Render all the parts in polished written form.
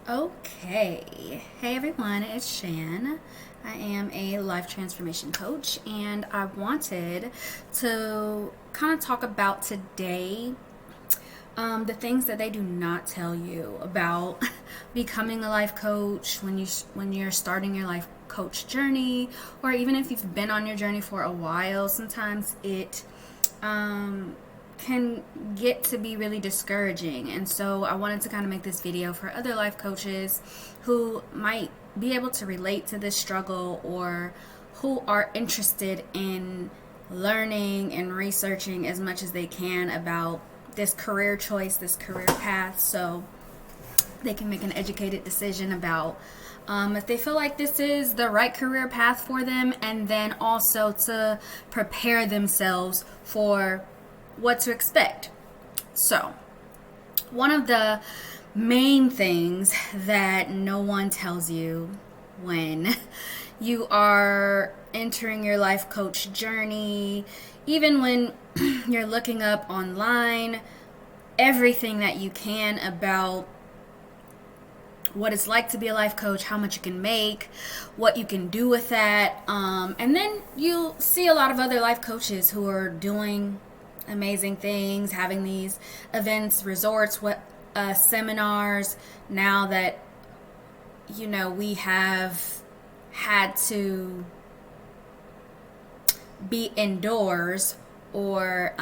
Okay. Hey everyone, it's Shan. I am a life transformation coach, and I wanted to kind of talk about today the things that they do not tell you about becoming a life coach when you're starting your life coach journey, or even if you've been on your journey for a while. Sometimes it can get to be really discouraging. And so I wanted to kind of make this video for other life coaches who might be able to relate to this struggle, or who are interested in learning and researching as much as they can about this career choice, this career path, so they can make an educated decision about if they feel like this is the right career path for them, and then also to prepare themselves for what to expect. So, one of the main things that no one tells you when you are entering your life coach journey, even when you're looking up online everything that you can about what it's like to be a life coach, how much you can make, what you can do with that. And then you see a lot of other life coaches who are doing amazing things, having these events, resorts, seminars. Now that, we have had to be indoors or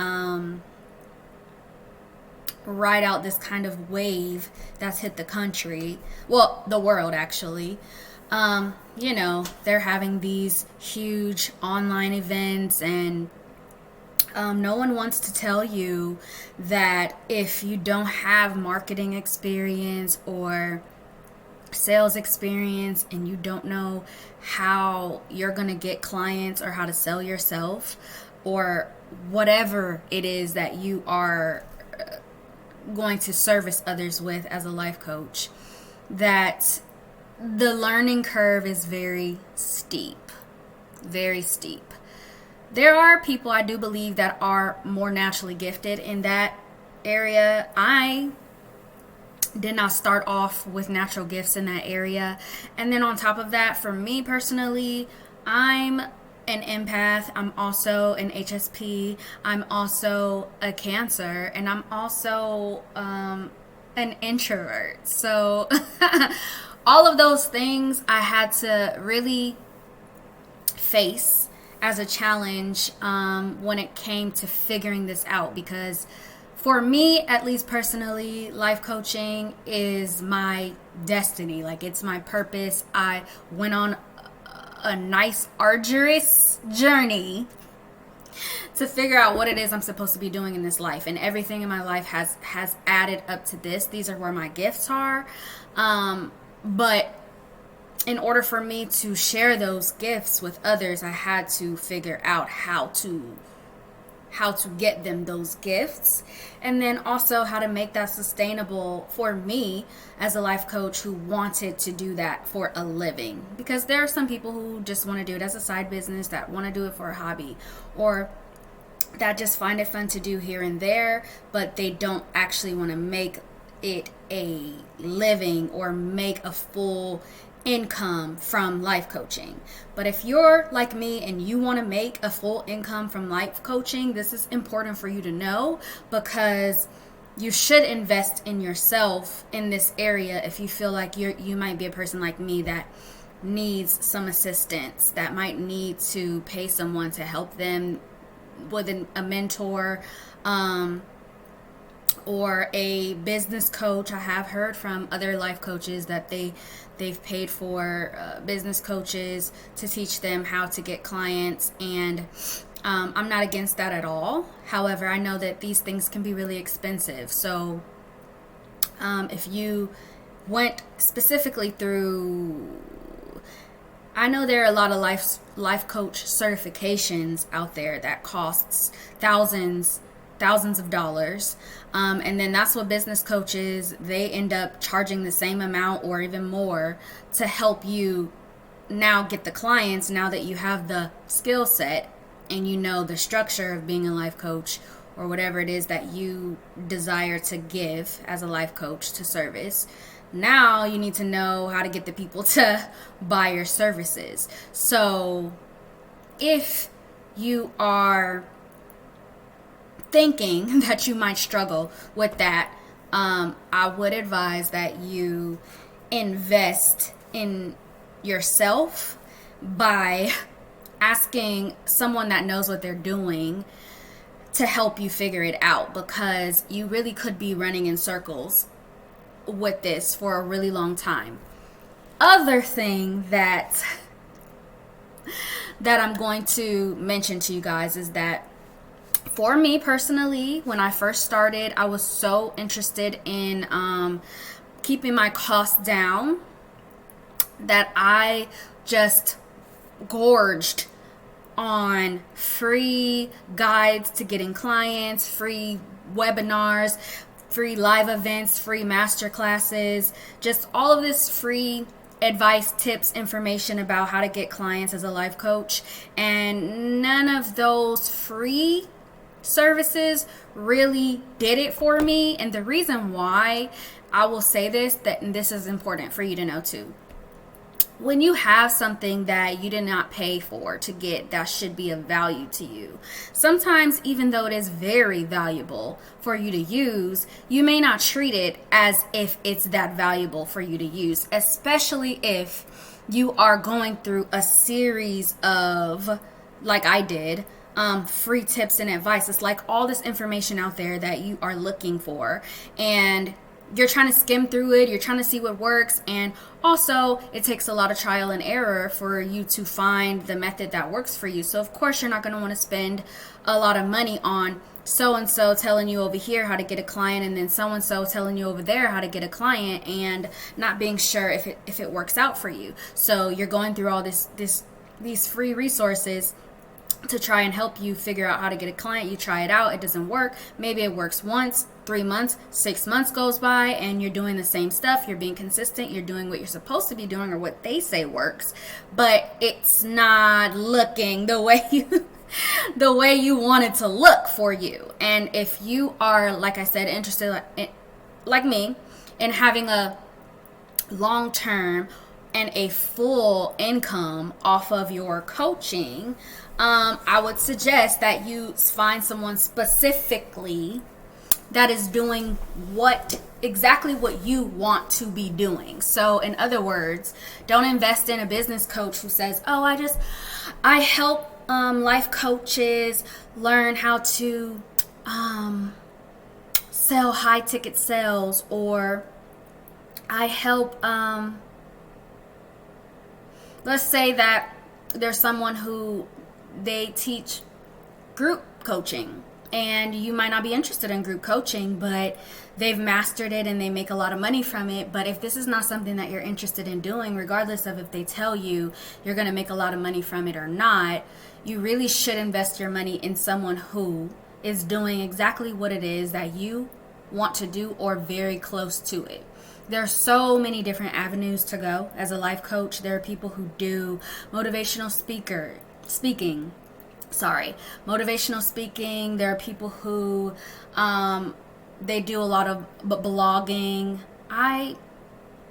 ride out this kind of wave that's hit the country, well, the world actually. They're having these huge online events, and no one wants to tell you that if you don't have marketing experience or sales experience, and you don't know how you're going to get clients or how to sell yourself, or whatever it is that you are going to service others with as a life coach, that the learning curve is very steep. Very steep. There are people, I do believe, that are more naturally gifted in that area. I did not start off with natural gifts in that area. And then on top of that, for me personally, I'm an empath. I'm also an HSP. I'm also a Cancer, and I'm also an introvert. So all of those things I had to really face as a challenge when it came to figuring this out, because for me, at least personally, life coaching is my destiny. Like, it's my purpose. I went on a nice, arduous journey to figure out what it is I'm supposed to be doing in this life, and everything in my life has added up to this. These are where my gifts are, but in order for me to share those gifts with others, I had to figure out how to get them those gifts, and then also how to make that sustainable for me as a life coach who wanted to do that for a living. Because there are some people who just want to do it as a side business, that want to do it for a hobby, or that just find it fun to do here and there, but they don't actually want to make it a living or make a full income from life coaching. But if you're like me and you want to make a full income from life coaching, this is important for you to know, because you should invest in yourself in this area. If you feel like you might be a person like me that needs some assistance, that might need to pay someone to help them with a mentor, or a business coach. I have heard from other life coaches that they've paid for business coaches to teach them how to get clients, and I'm not against that at all. However, I know that these things can be really expensive. So if you went specifically through, I know there are a lot of life coach certifications out there that costs thousands of dollars, and then that's what business coaches, they end up charging the same amount or even more to help you now get the clients, now that you have the skill set and you know the structure of being a life coach, or whatever it is that you desire to give as a life coach to service. Now you need to know how to get the people to buy your services. So if you are thinking that you might struggle with that, I would advise that you invest in yourself by asking someone that knows what they're doing to help you figure it out, because you really could be running in circles with this for a really long time. Other thing that I'm going to mention to you guys is that for me personally, when I first started, I was so interested in keeping my costs down that I just gorged on free guides to getting clients, free webinars, free live events, free master classes, just all of this free advice, tips, information about how to get clients as a life coach. And none of those free services really did it for me. And the reason why I will say this, and this is important for you to know too. When you have something that you did not pay for to get that should be of value to you, sometimes even though it is very valuable for you to use, you may not treat it as if it's that valuable for you to use, especially if you are going through a series of, like I did, free tips and advice. It's like all this information out there that you are looking for, and you're trying to skim through it, you're trying to see what works, and also it takes a lot of trial and error for you to find the method that works for you. So of course you're not going to want to spend a lot of money on so-and-so telling you over here how to get a client, and then so-and-so telling you over there how to get a client, and not being sure if it works out for you. So you're going through all these free resources to try and help you figure out how to get a client. You try it out, it doesn't work. Maybe it works once, 3 months, 6 months goes by, and you're doing the same stuff. You're being consistent. You're doing what you're supposed to be doing, or what they say works, but it's not looking the way you want it to look for you. And if you are, like I said, interested, like me, in having a long-term and a full income off of your coaching, I would suggest that you find someone specifically that is doing exactly what you want to be doing. So in other words, don't invest in a business coach who says, oh, I help life coaches learn how to sell high ticket sales, or I help, let's say that there's someone who they teach group coaching, and you might not be interested in group coaching, but they've mastered it and they make a lot of money from it. But if this is not something that you're interested in doing, regardless of if they tell you you're going to make a lot of money from it or not, you really should invest your money in someone who is doing exactly what it is that you want to do, or very close to it. There are so many different avenues to go as a life coach. There are people who do motivational speaking. There are people who they do a lot of blogging. I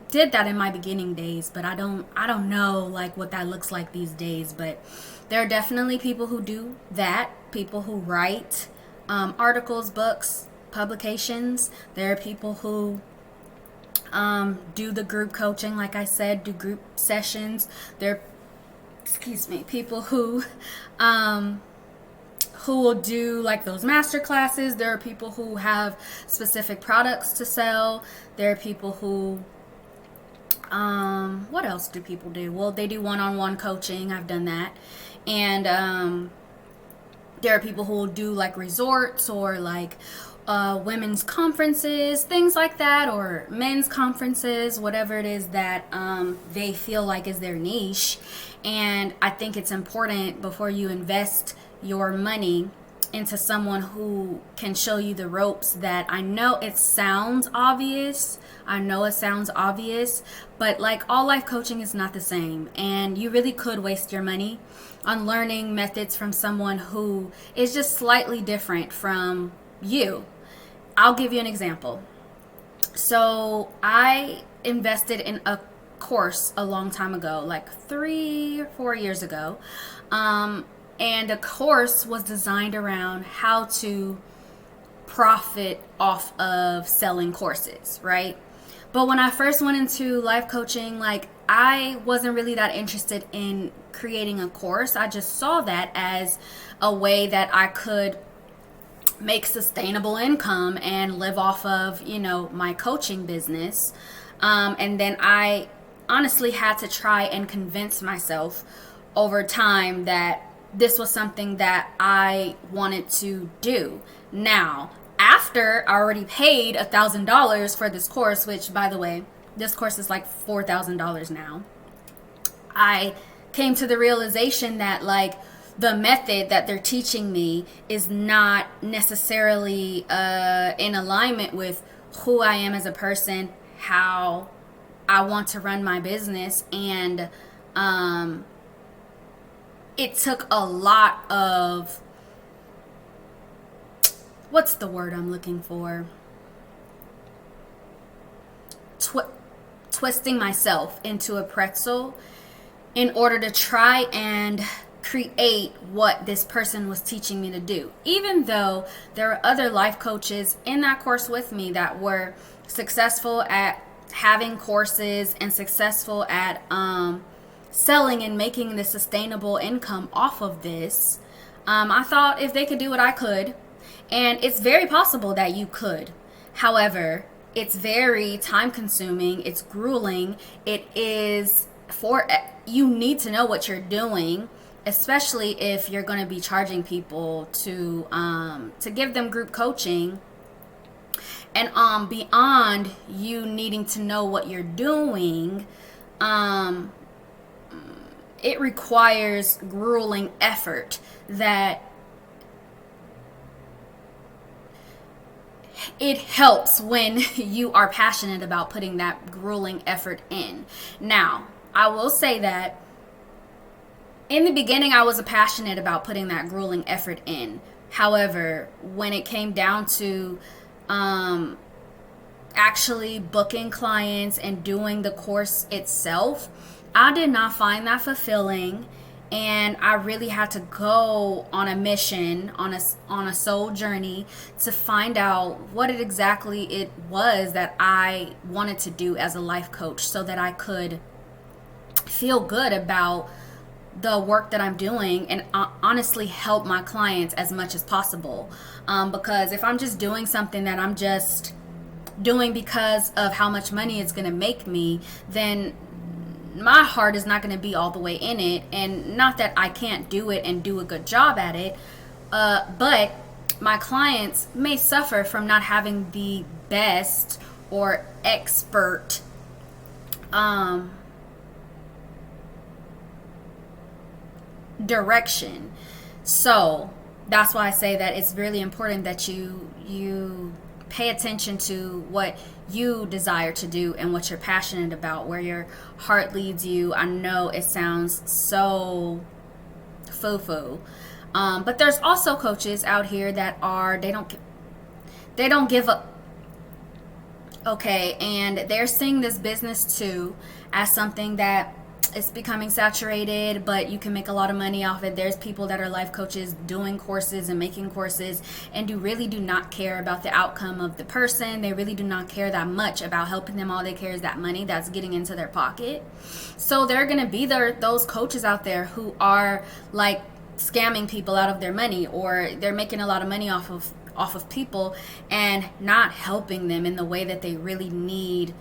did that in my beginning days, but I don't know like what that looks like these days. But there are definitely people who do that, people who write articles, books, publications. There are people who do the group coaching, like I said, do group sessions. There are people who will do like those master classes. There are people who have specific products to sell. There are people who what else do people do? Well, they do one-on-one coaching. I've done that. And there are people who will do like resorts, or like women's conferences, things like that, or men's conferences, whatever it is that they feel like is their niche. And I think it's important, before you invest your money into someone who can show you the ropes, that I know it sounds obvious, but like all life coaching is not the same, and you really could waste your money on learning methods from someone who is just slightly different from you. I'll give you an example. So I invested in a course a long time ago, like 3 or 4 years ago. Um, and the course was designed around how to profit off of selling courses, right? But when I first went into life coaching, like I wasn't really that interested in creating a course. I just saw that as a way that I could make sustainable income and live off of, my coaching business. And then I honestly had to try and convince myself over time that this was something that I wanted to do. Now, after I already paid $1,000 for this course, which, by the way, this course is like $4,000 now, I came to the realization that, like, the method that they're teaching me is not necessarily in alignment with who I am as a person, how I want to run my business, and it took a lot of, what's the word I'm looking for? Twisting myself into a pretzel in order to try and create what this person was teaching me to do. Even though there are other life coaches in that course with me that were successful at having courses and successful at selling and making the sustainable income off of this, I thought if they could do what I could, and it's very possible that you could. However, it's very time consuming, it's grueling, it is you need to know what you're doing, especially if you're going to be charging people to give them group coaching. And beyond you needing to know what you're doing, it requires grueling effort that it helps when you are passionate about putting that grueling effort in. Now, I will say that in the beginning, I was passionate about putting that grueling effort in. However, when it came down to actually booking clients and doing the course itself, I did not find that fulfilling. And I really had to go on a mission, on a soul journey to find out what exactly it was that I wanted to do as a life coach, so that I could feel good about the work that I'm doing and honestly help my clients as much as possible. Because if I'm just doing something that I'm just doing because of how much money it's going to make me, then my heart is not going to be all the way in it. And not that I can't do it and do a good job at it, but my clients may suffer from not having the best or expert direction. So that's why I say that it's really important that you pay attention to what you desire to do and what you're passionate about, where your heart leads you. I know it sounds so foo-foo, but there's also coaches out here that they don't give up. Okay, and they're seeing this business too as something that it's becoming saturated, but you can make a lot of money off it. There's people that are life coaches doing courses and making courses and really do not care about the outcome of the person. They really do not care that much about helping them. All they care is that money that's getting into their pocket. So there are going to be those coaches out there who are like scamming people out of their money, or they're making a lot of money off of people and not helping them in the way that they really need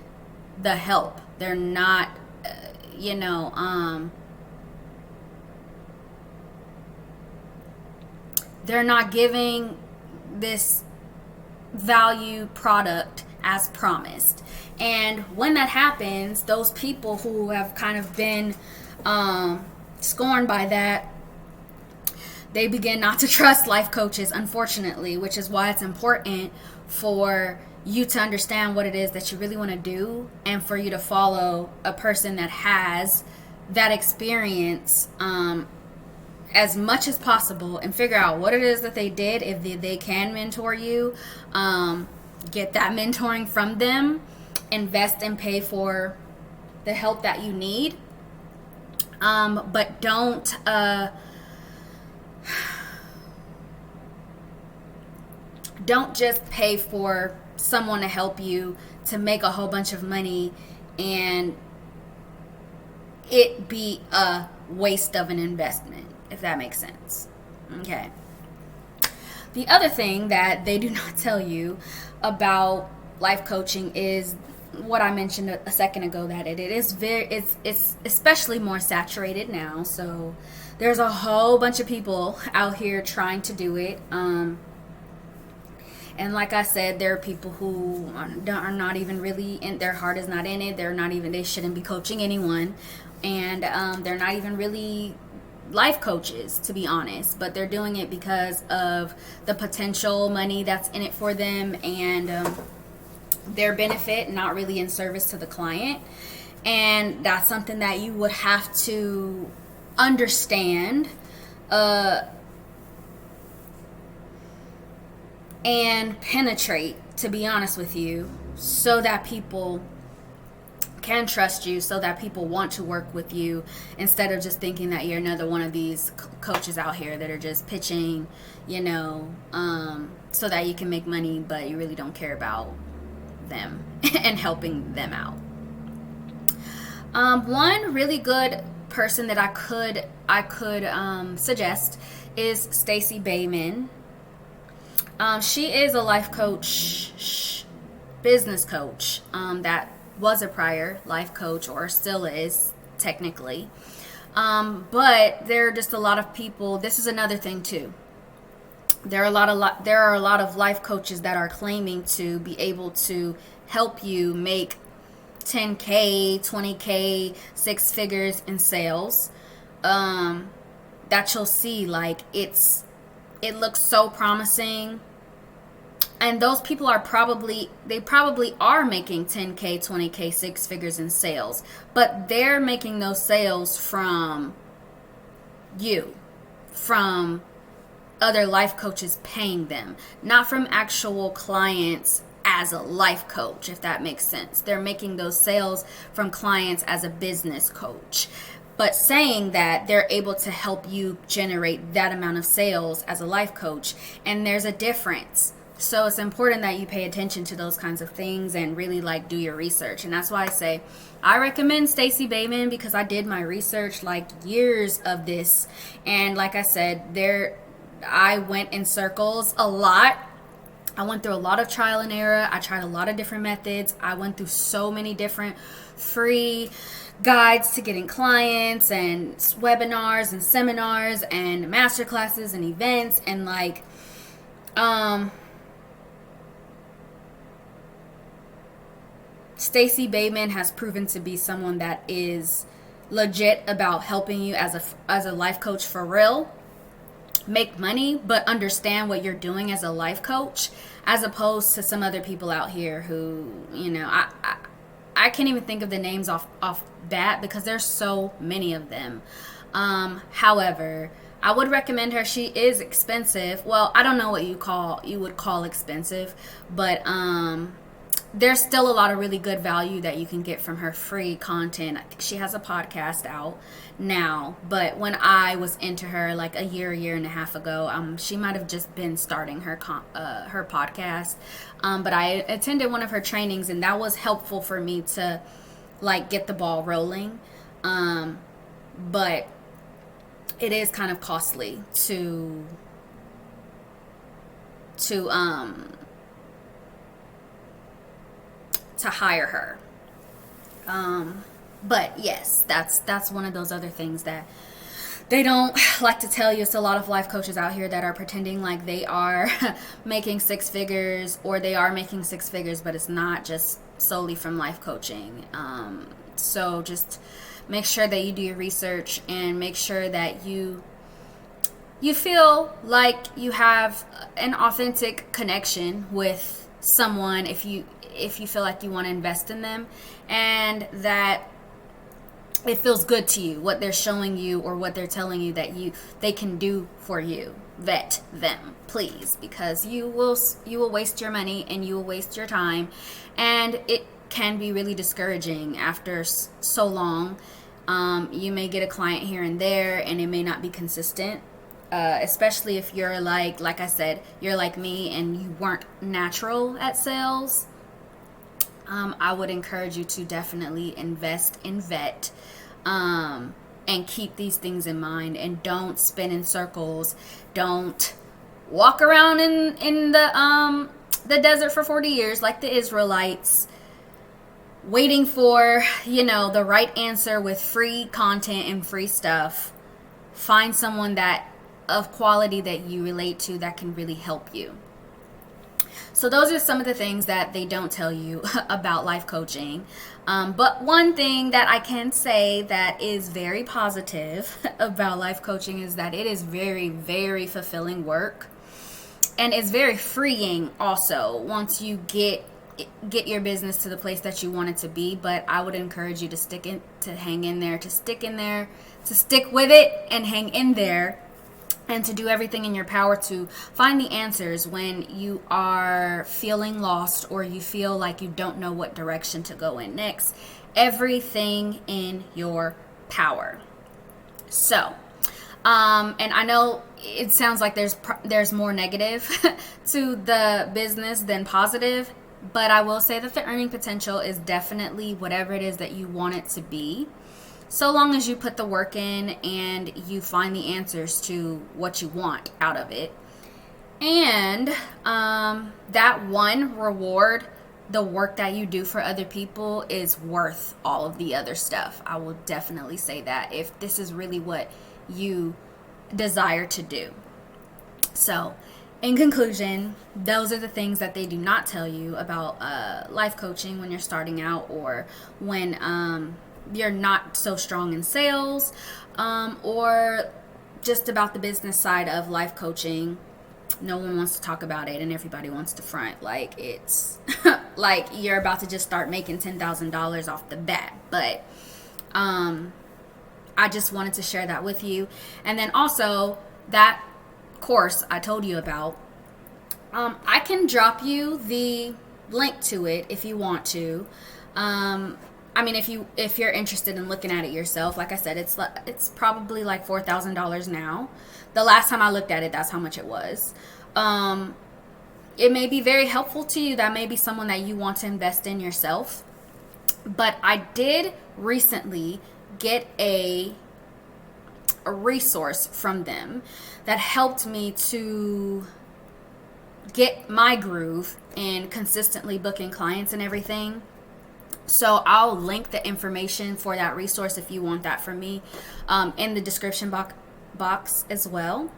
the help. They're not they're not giving this value product as promised. And when that happens, those people who have kind of been scorned by that, they begin not to trust life coaches, unfortunately, which is why it's important for you to understand what it is that you really want to do, and for you to follow a person that has that experience as much as possible, and figure out what it is that they did, if they can mentor you, get that mentoring from them, invest and pay for the help that you need. But don't just pay for someone to help you to make a whole bunch of money and it be a waste of an investment, if that makes sense. Okay. The other thing that they do not tell you about life coaching is what I mentioned a second ago, that it's especially more saturated now. So there's a whole bunch of people out here trying to do it. And like I said, there are people who are not even really their heart is not in it. They shouldn't be coaching anyone. And they're not even really life coaches, to be honest. But they're doing it because of the potential money that's in it for them and their benefit, not really in service to the client. And that's something that you would have to understand and penetrate, to be honest with you, so that people can trust you, so that people want to work with you, instead of just thinking that you're another one of these coaches out here that are just pitching, so that you can make money, but you really don't care about them and helping them out. One really good person that I could suggest is Stacey Bayman. She is a life coach, business coach, that was a prior life coach, or still is technically. But there are just a lot of people. This is another thing too. There are a lot of life coaches that are claiming to be able to help you make 10K, 20K, 6 figures in sales. That you'll see, like, it looks so promising. And those people are probably are making 10K, 20K, 6 figures in sales. But they're making those sales from you, from other life coaches paying them, not from actual clients as a life coach, if that makes sense. They're making those sales from clients as a business coach, but saying that they're able to help you generate that amount of sales as a life coach. And there's a difference. So it's important that you pay attention to those kinds of things and really do your research. And that's why I say I recommend Stacey Bayman, because I did my research, years of this. And like I said, I went in circles a lot. I went through a lot of trial and error. I tried a lot of different methods. I went through so many different free guides to getting clients and webinars and seminars and masterclasses and events. And Stacey Bayman has proven to be someone that is legit about helping you as a life coach for real. Make money, but understand what you're doing as a life coach, as opposed to some other people out here who, I can't even think of the names off bat because there's so many of them. However, I would recommend her. She is expensive. Well, I don't know what you would call expensive, but there's still a lot of really good value that you can get from her free content. I think she has a podcast out now, but when I was into her a year and a half ago, she might have just been starting her podcast. But I attended one of her trainings, and that was helpful for me to get the ball rolling. But it is kind of costly to hire her. But yes, that's one of those other things that they don't like to tell you. It's a lot of life coaches out here that are pretending like they are making 6 figures, or they are making 6 figures, but it's not just solely from life coaching. So just make sure that you do your research and make sure that you feel like you have an authentic connection with someone if you feel like you want to invest in them, and that it feels good to you what they're showing you or what they're telling you that they can do for you. vet them, please, because you will waste your money and you will waste your time, and it can be really discouraging after so long. You may get a client here and there, and it may not be consistent. Especially if you're like I said, you're like me and you weren't natural at sales. I would encourage you to definitely invest in vet, and keep these things in mind, and don't spin in circles. Don't walk around in the desert for 40 years like the Israelites, waiting for, the right answer with free content and free stuff. Find someone that of quality that you relate to that can really help you. So those are some of the things that they don't tell you about life coaching. But one thing that I can say that is very positive about life coaching is that it is very, very fulfilling work. And it's very freeing also once you get your business to the place that you want it to be. But I would encourage you to stick with it and hang in there, and to do everything in your power to find the answers when you are feeling lost or you feel like you don't know what direction to go in next. Everything in your power. So, and I know it sounds like there's more negative to the business than positive, but I will say that the earning potential is definitely whatever it is that you want it to be, so long as you put the work in and you find the answers to what you want out of it. And that one reward, the work that you do for other people, is worth all of the other stuff. I will definitely say that, if this is really what you desire to do. So, in conclusion, those are the things that they do not tell you about life coaching when you're starting out, or when you're not so strong in sales, or just about the business side of life coaching. No one wants to talk about it, and everybody wants to front like it's like you're about to just start making $10,000 off the bat. But I just wanted to share that with you. And then also, that course I told you about, I can drop you the link to it if you want to. If you're interested in looking at it yourself, like I said, it's probably like $4,000 now. The last time I looked at it, that's how much it was. It may be very helpful to you. That may be someone that you want to invest in yourself. But I did recently get a resource from them that helped me to get my groove in consistently booking clients and everything. So I'll link the information for that resource if you want that from me in the description box as well.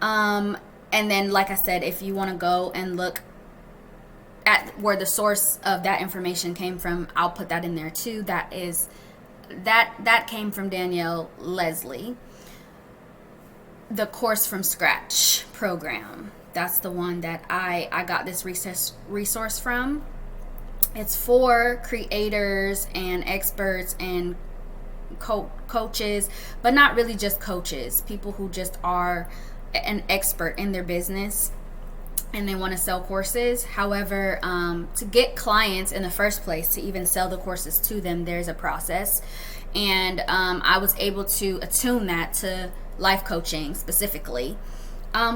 And then, like I said, if you want to go and look at where the source of that information came from, I'll put that in there too. That came from Danielle Leslie, the Course from Scratch program. That's the one that I got this resource from. It's for creators and experts and coaches, but not really just coaches, people who just are an expert in their business and they want to sell courses. However, to get clients in the first place, to even sell the courses to them, there's a process. And I was able to attune that to life coaching specifically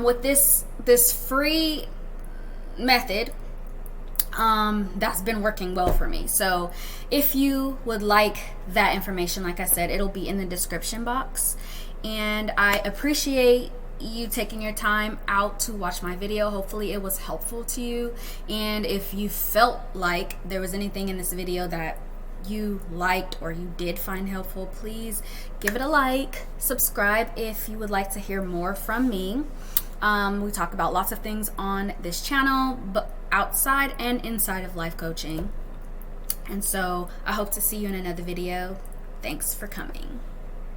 with this free method. That's been working well for me. So if you would like that information, like I said, it'll be in the description box. And I appreciate you taking your time out to watch my video. Hopefully it was helpful to you. And if you felt like there was anything in this video that you liked or you did find helpful, please give it a like, subscribe if you would like to hear more from me. We talk about lots of things on this channel, but outside and inside of life coaching. And so I hope to see you in another video. Thanks for coming.